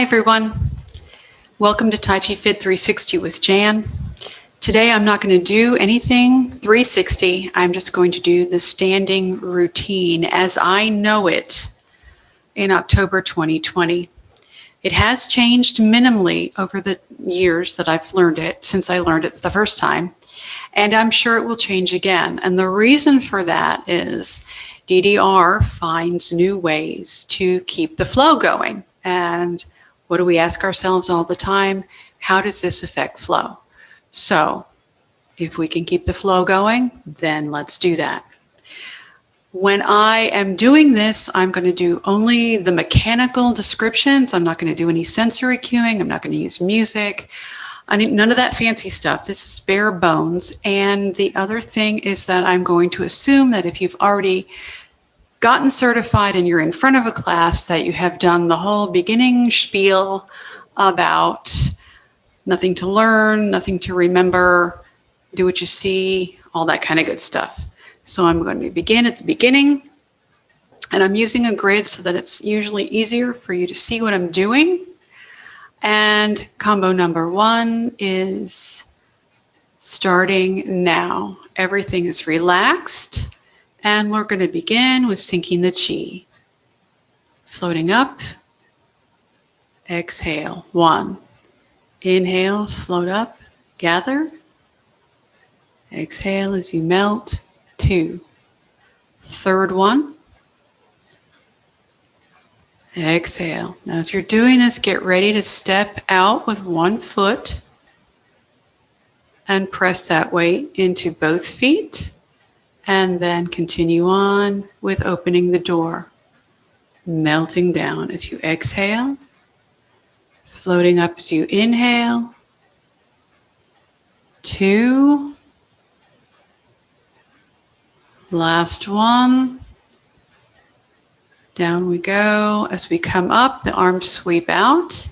everyone. Welcome to Tai Chi Fit 360 with Jan. Today I'm not going to do anything 360. I'm just going to do the standing routine as I know it in October 2020. It has changed minimally over the years that I've learned it, since I learned it the first time, and I'm sure it will change again. And the reason for that is DDR finds new ways to keep the flow going. And what do we ask ourselves all the time? How does this affect flow? So if we can keep the flow going, then let's do that. When I am doing this, I'm going to do only the mechanical descriptions. I'm not going to do any sensory cueing. I'm not going to use music. None of that fancy stuff. This is bare bones. And the other thing is that I'm going to assume that if you've already gotten certified and you're in front of a class, that you have done the whole beginning spiel about nothing to learn, nothing to remember, do what you see, all that kind of good stuff. So I'm going to begin at the beginning, and I'm using a grid so that it's usually easier for you to see what I'm doing. And combo number 1 is starting now. Everything is relaxed. And we're going to begin with sinking the chi. Floating up, exhale, 1. Inhale, float up, gather. Exhale as you melt, 2. Third one. Exhale. Now as you're doing this, get ready to step out with one foot and press that weight into both feet. And then continue on with opening the door, melting down as you exhale, floating up as you inhale, 2, last one, down we go. As we come up, the arms sweep out,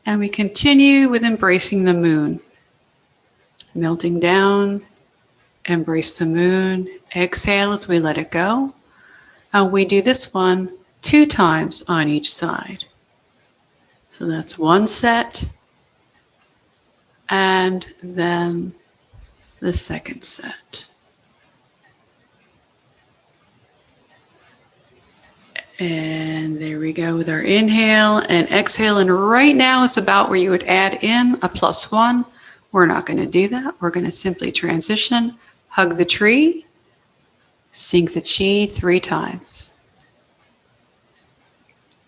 and we continue with embracing the moon, melting down. Embrace the moon. Exhale as we let it go. And we do this one 2 times on each side. So that's one set. And then the second set. And there we go with our inhale and exhale. And right now is about where you would add in a +1. We're not going to do that. We're going to simply transition. Hug the tree, sink the chi 3 times.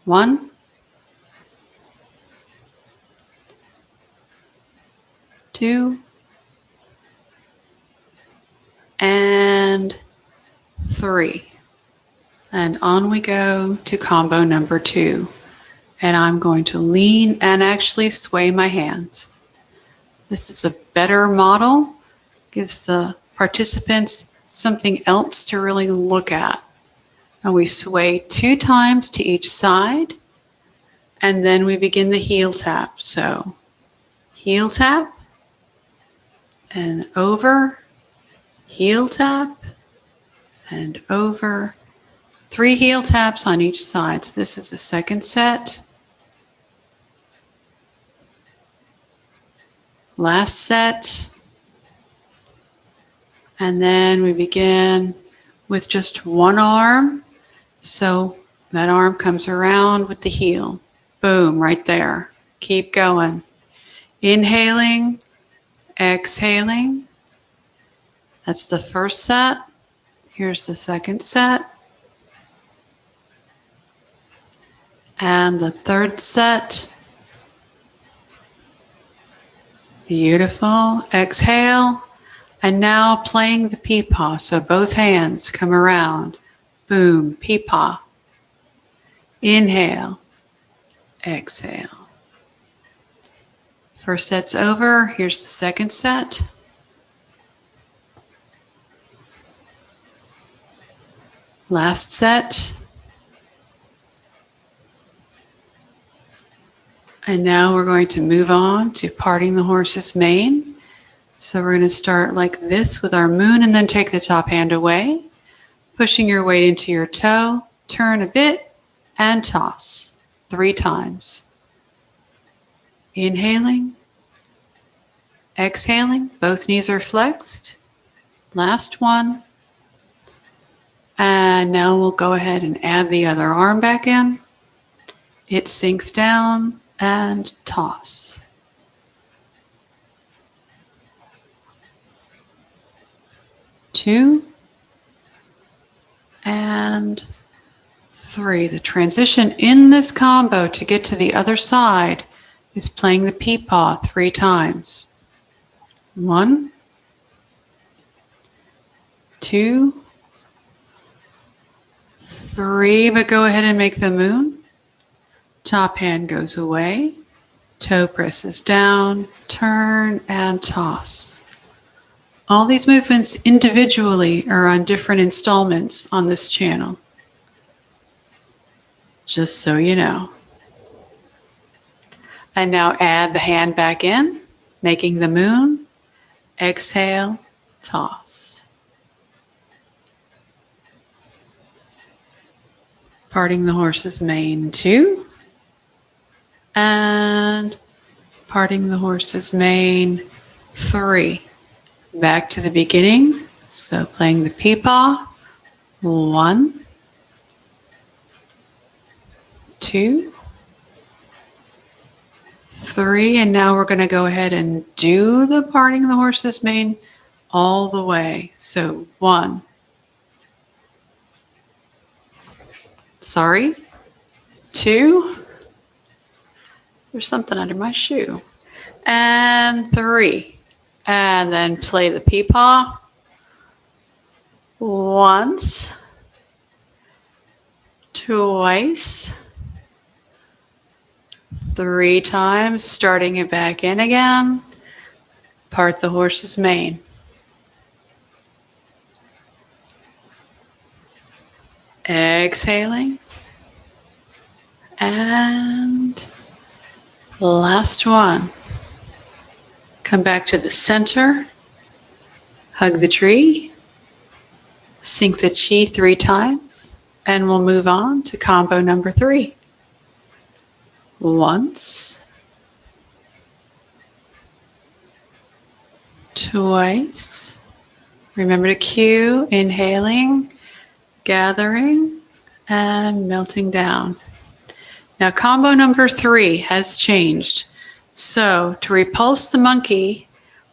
1, 2, and 3. And on we go to combo number 2. And I'm going to lean and actually sway my hands. This is a better model, gives the participants something else to really look at. And we sway 2 times to each side, and then we begin the heel tap. So heel tap and over, heel tap and over. 3 heel taps on each side. So this is the second set. Last set. And then we begin with just one arm. So that arm comes around with the heel. Boom, right there. Keep going. Inhaling, exhaling. That's the first set. Here's the second set. And the third set. Beautiful. Exhale. And now playing the peepaw. So both hands come around. Boom, peepaw. Inhale, exhale. First set's over. Here's the second set. Last set. And now we're going to move on to parting the horse's mane. So we're going to start like this with our moon and then take the top hand away, pushing your weight into your toe, turn a bit and toss 3 times. Inhaling, exhaling, both knees are flexed. Last one. And now we'll go ahead and add the other arm back in. It sinks down and toss. 2 and 3. The transition in this combo to get to the other side is playing the peepaw 3 times. 1, 2, 3, but go ahead and make the moon. Top hand goes away, toe presses down, turn and toss. All these movements individually are on different installments on this channel. Just so you know. And now add the hand back in, making the moon. Exhale, toss. Parting the horse's mane 2. And parting the horse's mane 3. Back to the beginning. So playing the peepaw. 1, 2, 3, and now we're going to go ahead and do the parting the horse's mane all the way. So 1, 2, there's something under my shoe, and 3, and then play the peepaw once, twice, 3 times, starting it back in again. Part the horse's mane. Exhaling. And last one. Come back to the center. Hug the tree. Sink the chi 3 times. And we'll move on to combo number 3. Once, twice. Remember to cue, inhaling, gathering, and melting down. Now combo number 3 has changed. So to repulse the monkey,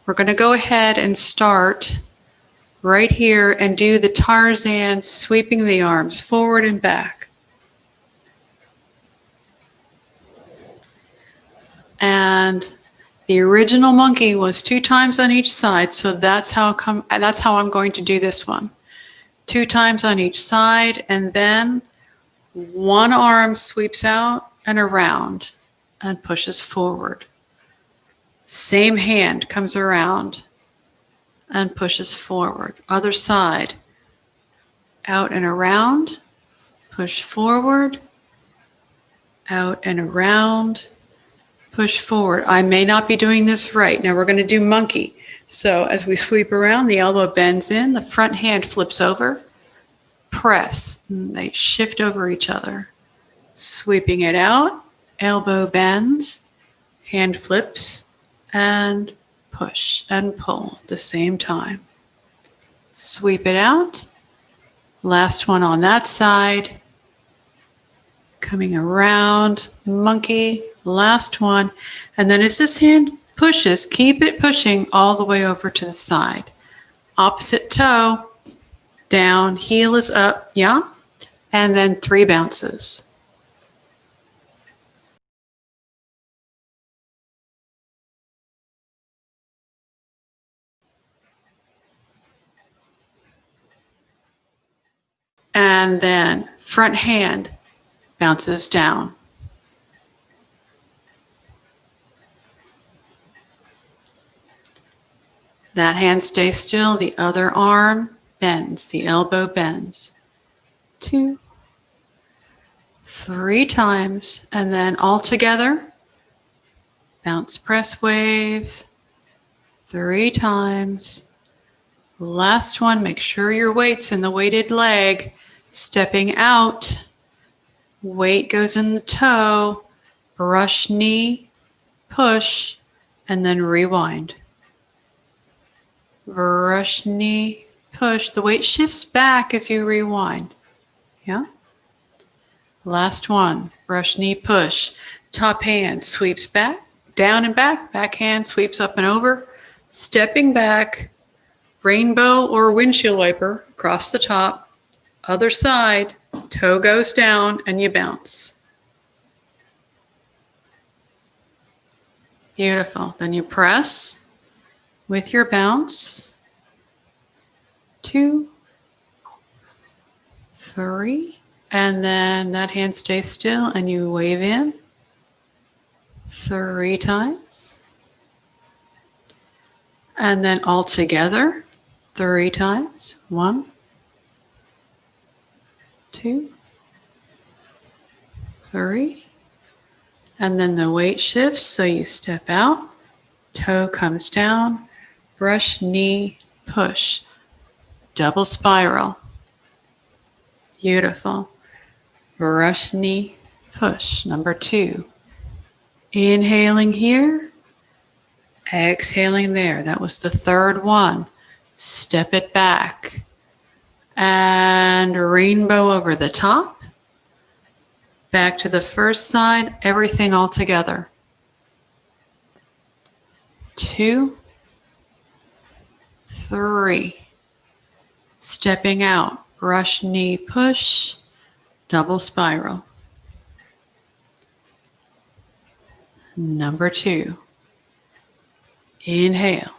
we're going to go ahead and start right here and do the Tarzan, sweeping the arms forward and back. And the original monkey was 2 times on each side, so that's how I'm going to do this one. 2 times on each side, and then one arm sweeps out and around and pushes forward. Same hand comes around and pushes forward. Other side, out and around, push forward, out and around, push forward. I may not be doing this right. Now we're going to do monkey. So as we sweep around, the elbow bends in, the front hand flips over, press, and they shift over each other. Sweeping it out, elbow bends, hand flips, and push and pull at the same time. Sweep it out. Last one on that side. Coming around, monkey. Last one, and then as this hand pushes, keep it pushing all the way over to the side. Opposite toe, down, heel is up, yeah, and then 3 bounces. And then front hand bounces down. That hand stays still, the other arm bends, the elbow bends. 2, 3 times, and then all together, bounce, press, wave, 3 times. Last one, make sure your weight's in the weighted leg, stepping out, weight goes in the toe, brush knee, push, and then rewind. Brush, knee, push. The weight shifts back as you rewind. Yeah? Last one. Brush, knee, push. Top hand sweeps back, down and back. Back hand sweeps up and over. Stepping back, rainbow or windshield wiper across the top. Other side, toe goes down and you bounce. Beautiful. Then you press with your bounce. 2, 3, and then that hand stays still and you wave in 3 times. And then all together 3 times. 1, 2, 3. And then the weight shifts, so you step out, toe comes down, brush, knee, push. Double spiral. Beautiful. Brush, knee, push. Number 2. Inhaling here, exhaling there. That was the third one. Step it back. And rainbow over the top. Back to the first side, everything all together. 2, 3. Stepping out, brush, knee, push, double spiral. Number 2. Inhale.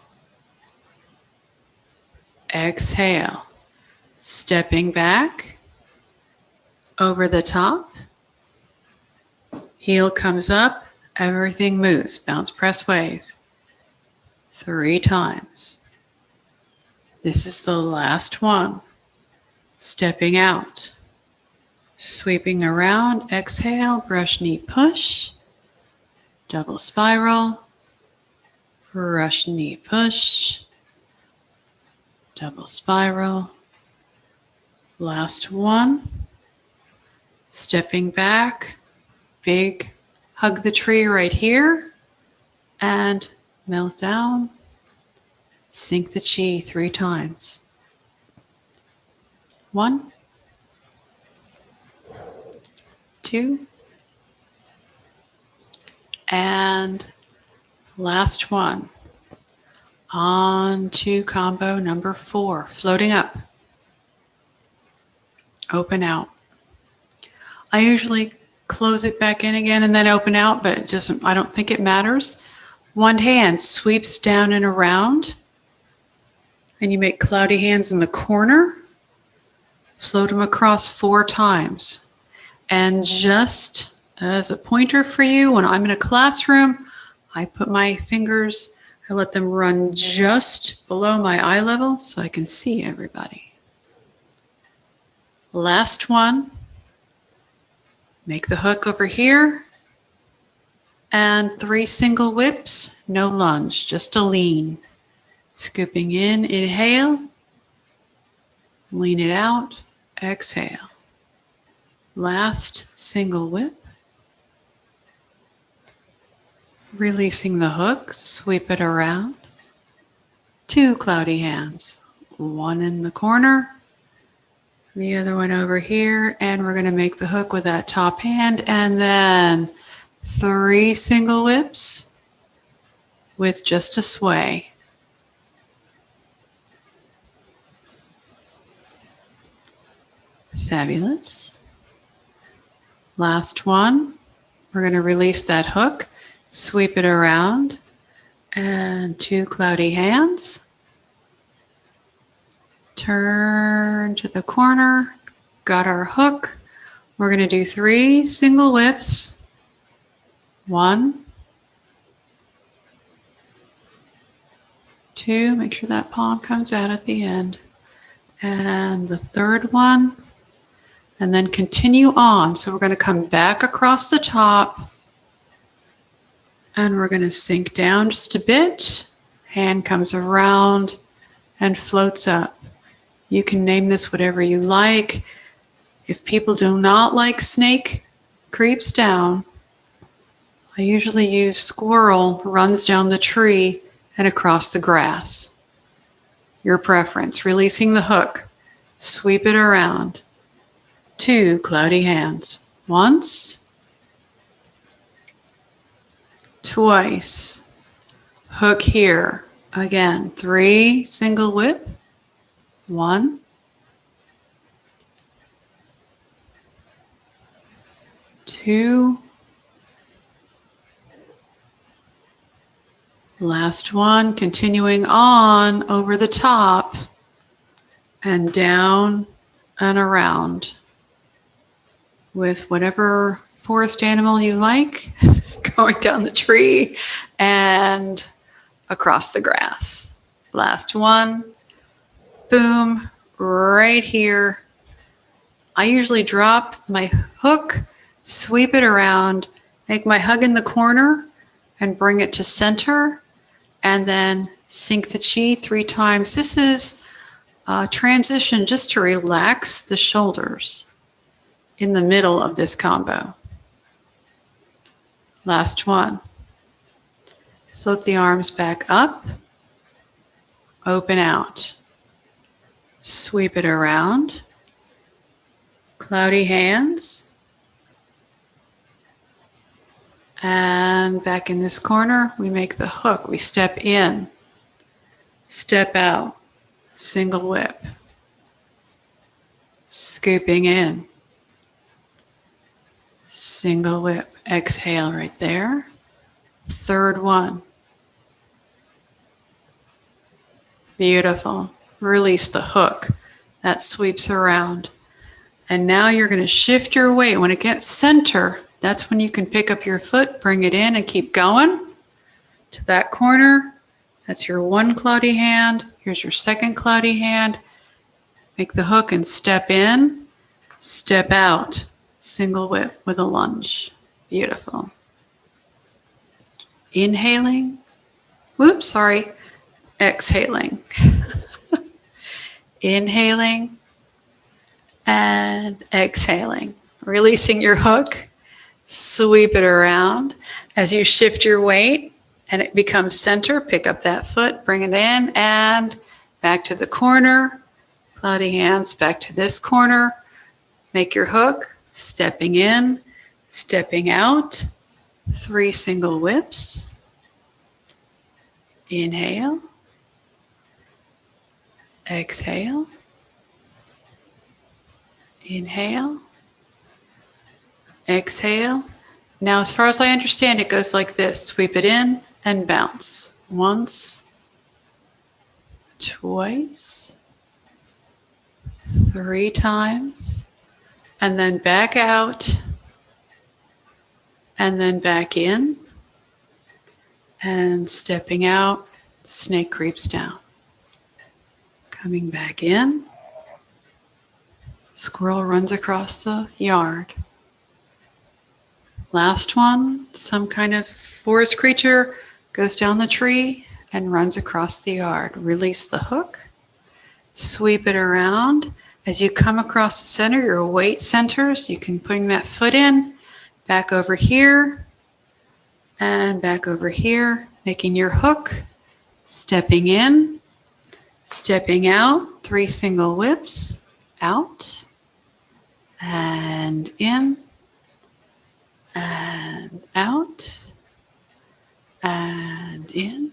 Exhale. Stepping back, over the top. Heel comes up, everything moves. Bounce, press, wave. 3 times. This is the last one. Stepping out. Sweeping around, exhale, brush, knee, push. Double spiral. Brush, knee, push. Double spiral. Last one. Stepping back. Big hug the tree right here and melt down. Sink the chi 3 times. 1, 2, and last one. On to combo number 4, floating up. Open out. I usually close it back in again and then open out, but it doesn't, I don't think it matters. One hand sweeps down and around, and you make cloudy hands in the corner. Float them across 4 times. And just as a pointer for you, when I'm in a classroom, I put my fingers, I let them run just below my eye level so I can see everybody. Last one. Make the hook over here, and 3 single whips, no lunge, just a lean. Scooping in, inhale, lean it out, exhale. Last single whip. Releasing the hook, sweep it around. 2 cloudy hands, one in the corner, the other one over here, and we're going to make the hook with that top hand, and then 3 single whips with just a sway. Fabulous. Last one. We're going to release that hook, sweep it around, and 2 cloudy hands. Turn to the corner, got our hook. We're going to do 3 single whips. 1, 2, make sure that palm comes out at the end. And the third one, and then continue on. So we're going to come back across the top, and we're going to sink down just a bit. Hand comes around and floats up. You can name this whatever you like. If people do not like snake creeps down, I usually use squirrel, runs down the tree and across the grass. Your preference. Releasing the hook. Sweep it around. 2 cloudy hands. Once. Twice. Hook here. Again. 3 single whip. 1. 2. Last one, continuing on over the top and down and around with whatever forest animal you like, going down the tree and across the grass. Last one, boom, right here. I usually drop my hook, sweep it around, make my hug in the corner and bring it to center. And then sink the chi 3 times. This is a transition just to relax the shoulders in the middle of this combo. Last one. Float the arms back up, open out. Sweep it around. Cloudy hands. And back in this corner, we make the hook. We step in, step out, single whip, scooping in, single whip, exhale right there. Third one. Beautiful. Release the hook. That sweeps around. And now you're going to shift your weight. When it gets center, that's when you can pick up your foot, bring it in, and keep going to that corner. That's your 1 cloudy hand. Here's your 2nd cloudy hand. Make the hook and step in, step out. Single whip with a lunge. Beautiful. Inhaling. Whoops, sorry. Exhaling. Inhaling and exhaling. Releasing your hook. Sweep it around. As you shift your weight and it becomes center, pick up that foot, bring it in and back to the corner. Cloudy hands back to this corner. Make your hook, stepping in, stepping out. 3 single whips. Inhale. Exhale. Inhale. Exhale. Now, as far as I understand, it goes like this. Sweep it in and bounce. Once, twice, 3 times, and then back out, and then back in, and stepping out, snake creeps down. Coming back in, squirrel runs across the yard. Last one, some kind of forest creature goes down the tree and runs across the yard. Release the hook, sweep it around. As you come across the center, your weight centers. You can bring that foot in, back over here, and back over here, making your hook, stepping in, stepping out, 3 single whips, out, and in, and out, and in,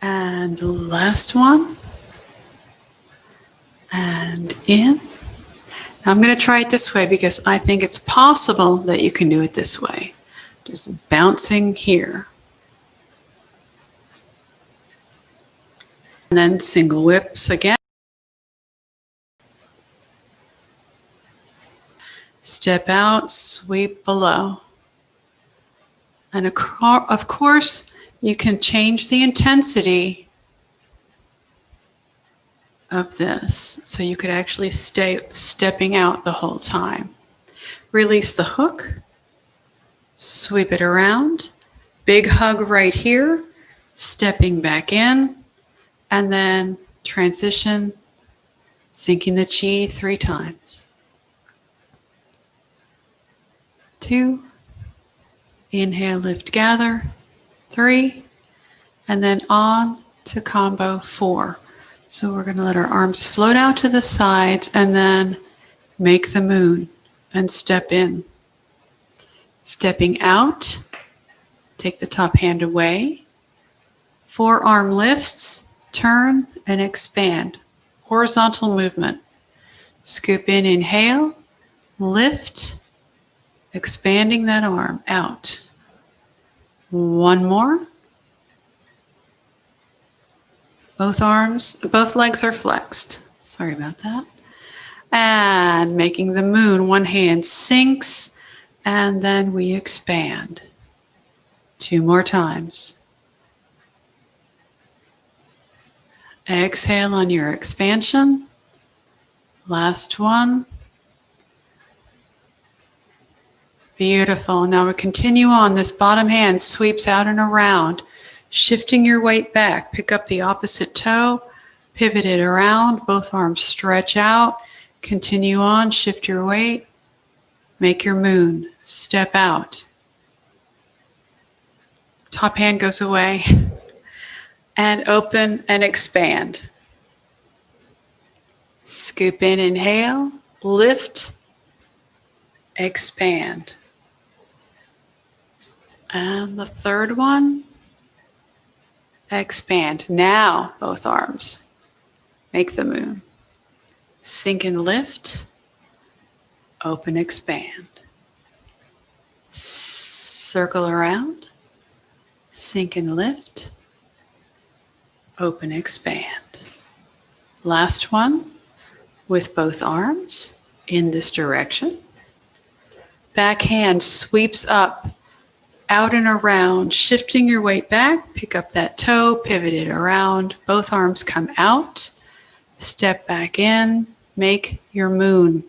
and the last one, and in. Now I'm going to try it this way because I think it's possible that you can do it this way. Just bouncing here. And then single whips again. Step out, sweep below. And of course, you can change the intensity of this. So you could actually stay stepping out the whole time. Release the hook, sweep it around, big hug right here, stepping back in, and then transition, sinking the chi 3 times. 2, Inhale, lift, gather. 3. And then on to combo 4. So we're going to let our arms float out to the sides and then make the moon and step in. Stepping out, take the top hand away. Forearm lifts, turn and expand. Horizontal movement. Scoop in, inhale, lift, expanding that arm out. One more. Both legs are flexed. Sorry about that. And making the moon, one hand sinks, and then we expand. 2 more times. Exhale on your expansion. Last one. Beautiful. Now we continue on. This bottom hand sweeps out and around, shifting your weight back. Pick up the opposite toe, pivot it around, both arms stretch out. Continue on, shift your weight, make your moon, step out. Top hand goes away and open and expand. Scoop in, inhale, lift, expand. And the third one, expand. Now, both arms, make the moon. Sink and lift, open, expand. Circle around, sink and lift, open, expand. Last one, with both arms in this direction. Back hand sweeps up, out and around, shifting your weight back. Pick up that toe, pivot it around. Both arms come out. Step back in, make your moon.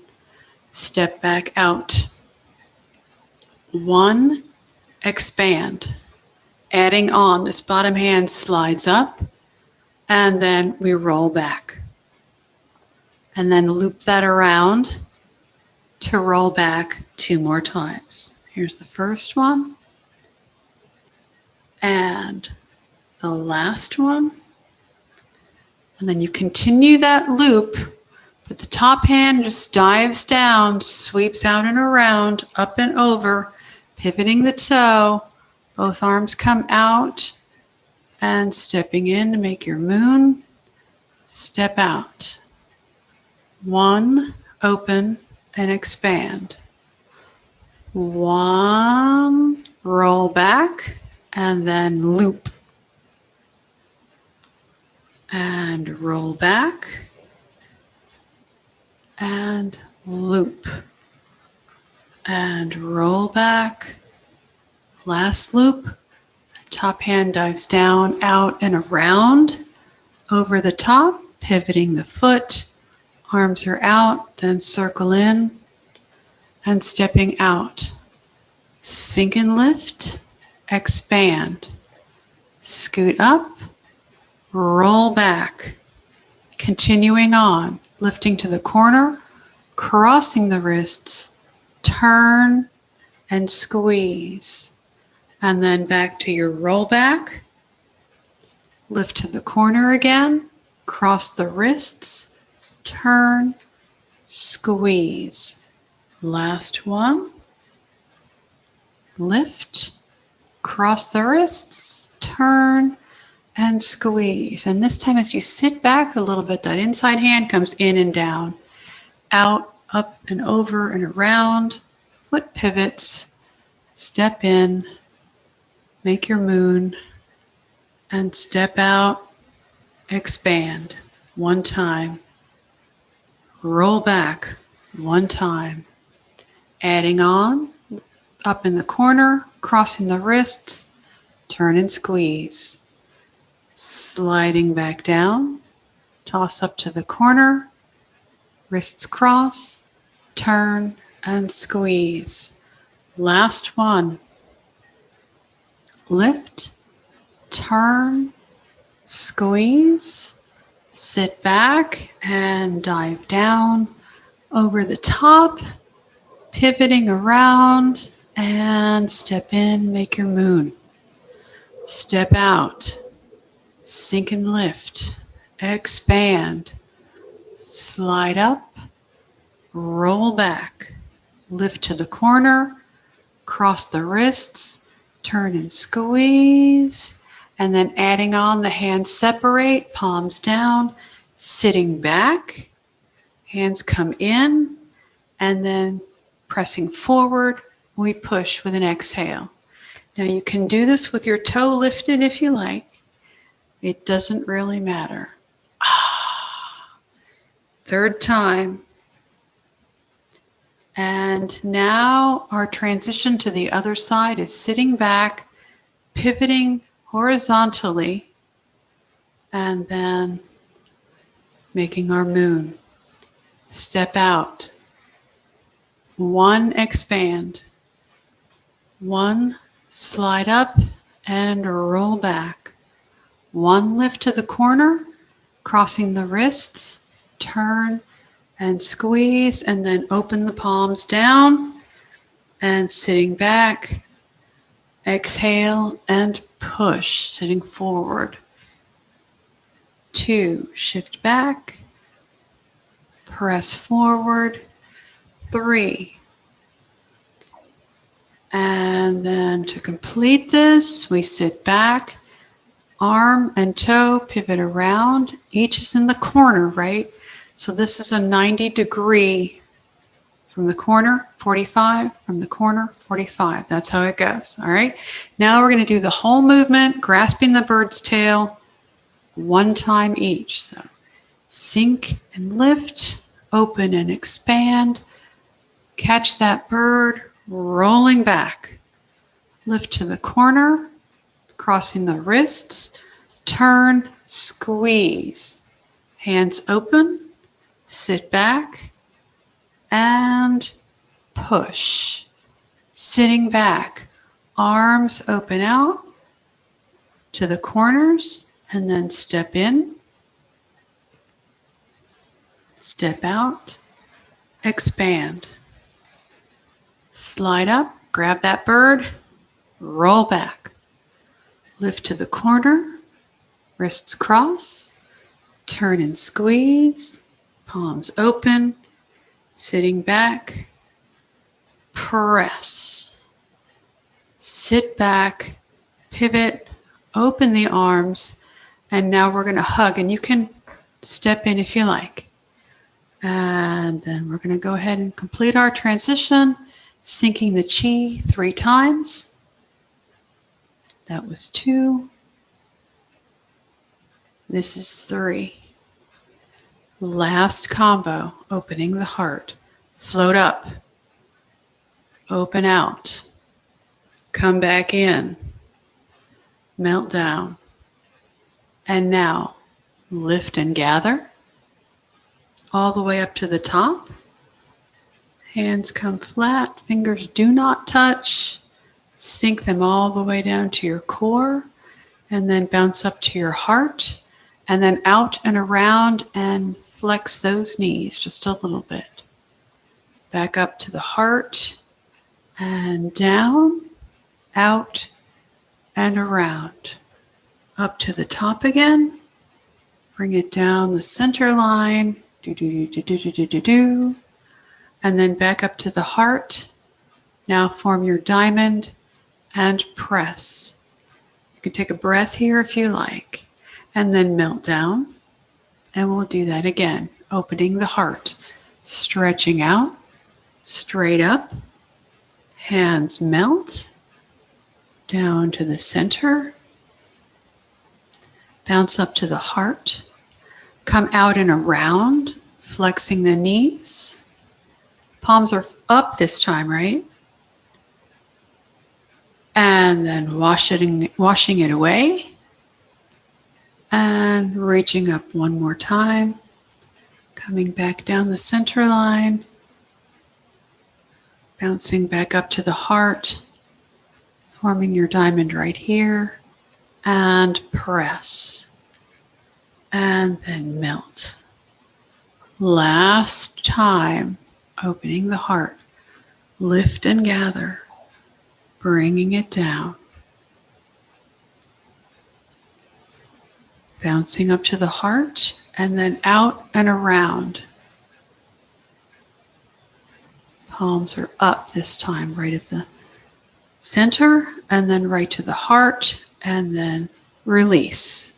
Step back out. 1, expand. Adding on, this bottom hand slides up, and then we roll back. And then loop that around to roll back 2 more times. Here's the first one. And the last one. And then you continue that loop, but the top hand just dives down, sweeps out and around, up and over, pivoting the toe. Both arms come out and stepping in to make your moon. Step out. 1, open and expand. 1, roll back and then loop. And roll back and loop and roll back. Last loop. Top hand dives down, out and around, over the top, pivoting the foot. Arms are out, then circle in and stepping out. Sink and lift, expand. Scoot up, roll back. Continuing on, lifting to the corner, crossing the wrists, turn and squeeze. And then back to your roll back. Lift to the corner again, cross the wrists, turn, squeeze. Last one. Lift, cross the wrists, turn, and squeeze. And this time as you sit back a little bit, that inside hand comes in and down, out, up and over and around, foot pivots, step in, make your moon, and step out, expand 1 time, roll back 1 time, adding on, up in the corner, crossing the wrists, turn and squeeze. Sliding back down, toss up to the corner, wrists cross, turn and squeeze. Last one. Lift, turn, squeeze, sit back and dive down over the top, pivoting around, And step in, make your moon. Step out, sink and lift, expand, slide up, roll back, lift to the corner, cross the wrists, turn and squeeze, and then adding on the hands separate, palms down, sitting back, hands come in, and then pressing forward, we push with an exhale. Now you can do this with your toe lifted if you like. It doesn't really matter. Third time. And now our transition to the other side is sitting back, pivoting horizontally, and then making our moon. Step out. 1, expand. 1, slide up and roll back. 1, lift to the corner, crossing the wrists, turn and squeeze, and then open the palms down and sitting back. Exhale and push, sitting forward. 2, shift back, press forward. 3. And then to complete this, we sit back, arm and toe pivot around. Each is in the corner, right? So this is a 90-degree from the corner, 45, from the corner, 45. That's how it goes, all right? Now we're going to do the whole movement, grasping the bird's tail, 1 time each. So sink and lift, open and expand, catch that bird, rolling back, lift to the corner, crossing the wrists, turn, squeeze, hands open, sit back, and push. Sitting back, arms open out to the corners, and then step in, step out, expand. Slide up, grab that bird, roll back. Lift to the corner, wrists cross, turn and squeeze, palms open, sitting back, press. Sit back, pivot, open the arms, and now we're going to hug, and you can step in if you like. And then we're going to go ahead and complete our transition, sinking the chi 3 times. That was 2. This is 3. Last combo, opening the heart. Float up, open out, come back in, melt down. And now lift and gather all the way up to the top. Hands come flat, fingers do not touch. Sink them all the way down to your core, and then bounce up to your heart, and then out and around and flex those knees just a little bit. Back up to the heart, and down, out, and around. Up to the top again. Bring it down the center line. Do. And then back up to the heart. Now form your diamond and press. You can take a breath here if you like. And then melt down. And we'll do that again. Opening the heart. Stretching out. Straight up. Hands melt. Down to the center. Bounce up to the heart. Come out and around, flexing the knees. Palms are up this time, right? And then washing it away. And reaching up one more time. Coming back down the center line. Bouncing back up to the heart. Forming your diamond right here. And press. And then melt. Last time, opening the heart. Lift and gather. bringing it down. Bouncing up to the heart and then out and around. Palms are up this time, right at the center, and then right to the heart, and then release.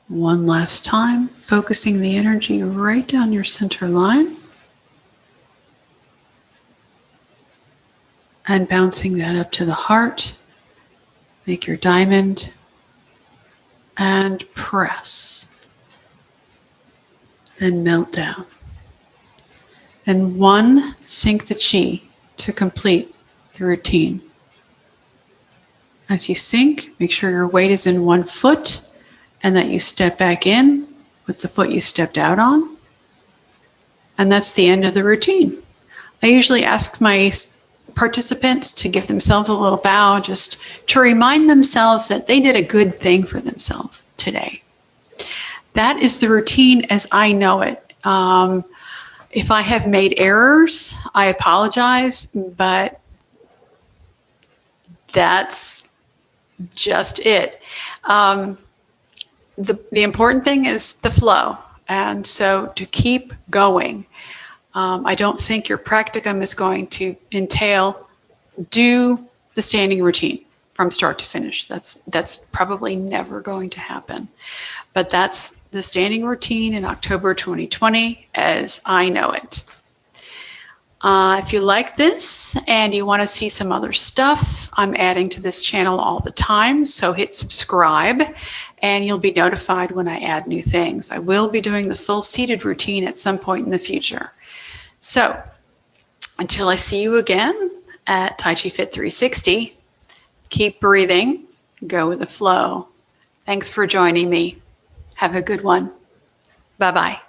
One last time, focusing the energy right down your center line. And bouncing that up to the heart. Make your diamond. And press. Then melt down. Then one, sink the chi to complete the routine. As you sink, make sure your weight is in one foot and that you step back in with the foot you stepped out on. And that's the end of the routine. I usually ask my participants to give themselves a little bow just to remind themselves that they did a good thing for themselves today. That is the routine as I know it. If I have made errors, I apologize, but that's just it. The important thing is the flow. And so to keep going. I don't think your practicum is going to entail do the standing routine from start to finish. That's probably never going to happen. But that's the standing routine in October 2020 as I know it. If you like this and you want to see some other stuff, I'm adding to this channel all the time. So hit subscribe and you'll be notified when I add new things. I will be doing the full seated routine at some point in the future. So until I see you again at Tai Chi Fit 360, keep breathing, go with the flow. Thanks for joining me. Have a good one. Bye-bye.